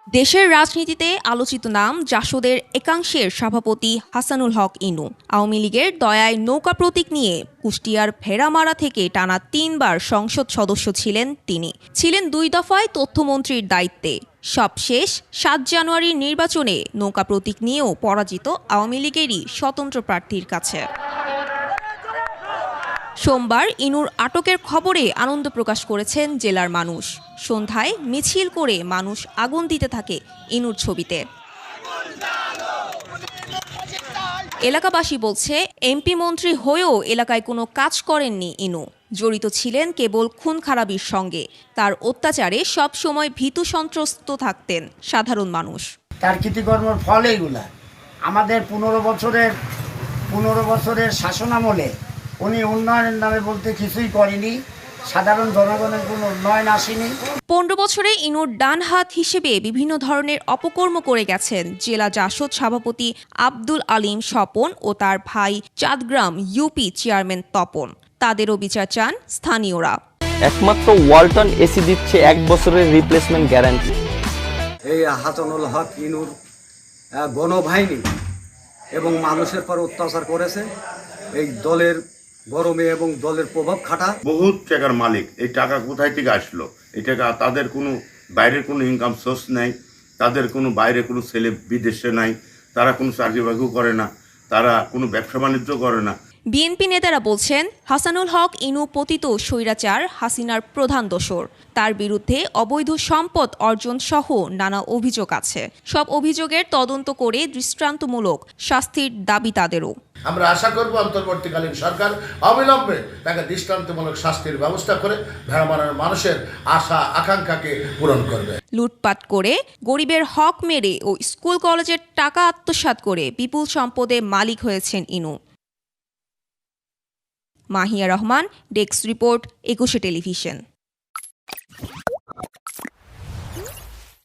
দেশের রাজনীতিতে আলোচিত নাম জাসদের একাংশের সভাপতি হাসানুল হক ইনু। আওয়ামী লীগের দয়ায় নৌকা প্রতীক নিয়ে কুষ্টিয়ার ভেড়ামারা থেকে টানা 3 বার সংসদ সদস্য ছিলেন তিনি। ছিলেন 2 দফায় তথ্যমন্ত্রীর দায়িত্বে। সবশেষ 7 জানুয়ারির নির্বাচনে নৌকা প্রতীক নিয়েও পরাজিত আওয়ামী লীগেরই স্বতন্ত্র প্রার্থীর কাছে। সোমবার ইনুর আটকের খবরে আনন্দ প্রকাশ করেছেন জেলার মানুষ। সন্ধ্যায় মিছিল করে মানুষ আগুন দিতে থাকে ইনুর ছবিতে। এলাকাবাসী বলছে, এমপি মন্ত্রী হয়েও এলাকায় কোনো কাজ করেননি ইনু। জড়িত ছিলেন কেবল খুন খারাপির সঙ্গে। তার অত্যাচারে সব সময় ভীতু সন্ত্রস্ত থাকতেন সাধারণ মানুষ। তার কৃতিকর্মের ফল এইগুলা। আমাদের 15 বছরের শাসনামলে উনি উন্নয়নের নামে বলতে কিছুই করেনি। সাধারণ জনগণের কোনো উন্নয়ন আসেনি। 15 বছরে ইনুর ডান হাত হিসেবে বিভিন্ন ধরনের অপকর্ম করে গেছেন জেলা জাসদ সভাপতি আব্দুল আলিম স্বপন ও তার ভাই চাঁদগ্রাম ইউপি চেয়ারম্যান তপন। তাদেরও বিচার চান স্থানীয়রা। একমাত্র ওয়ালটন এসি দিচ্ছে 1 বছরের রিপ্লেসমেন্ট গ্যারান্টি। এই হাসানুল হক ইনুর গণবাহিনী এবং মানুষের পর অত্যাচার করেছে। এই দলের গরমে এবং দলের প্রভাব খাটা বহুত টাকার মালিক। এই টাকা কোথায় থেকে আসলো? এই টাকা তাদের কোনো বাইরের কোনো ইনকাম সোর্স নাই, তাদের কোনো বাইরে কোনো ছেলে বিদেশে নাই, তারা কোনো চাকরি বাকরি করে না, তারা কোনো ব্যবসা বাণিজ্য করে না। বিএনপি নেতারা বলছেন, হাসানুল হক ইনু পতিত স্বৈরাচার হাসিনার প্রধান দোসর। তার বিরুদ্ধে অবৈধ সম্পদ অর্জন সহ নানা অভিযোগ আছে। সব অভিযোগের তদন্ত করে দৃষ্টান্তমূলক শাস্তির দাবি তাদেরও। আমরা আশা করব অন্তর্বর্তীকালীন সরকার অবিলম্বে তাকে দৃষ্টান্তমূলক শাস্তির ব্যবস্থা করে ভেড়ামারার মানুষের আশা আকাঙ্ক্ষাকে পূরণ করবে। লুটপাট করে গরিবের হক মেরে ও স্কুল কলেজের টাকা আত্মসাৎ করে বিপুল সম্পদে মালিক হয়েছেন Inu. Mahiya Rahman, desk report, 21 television.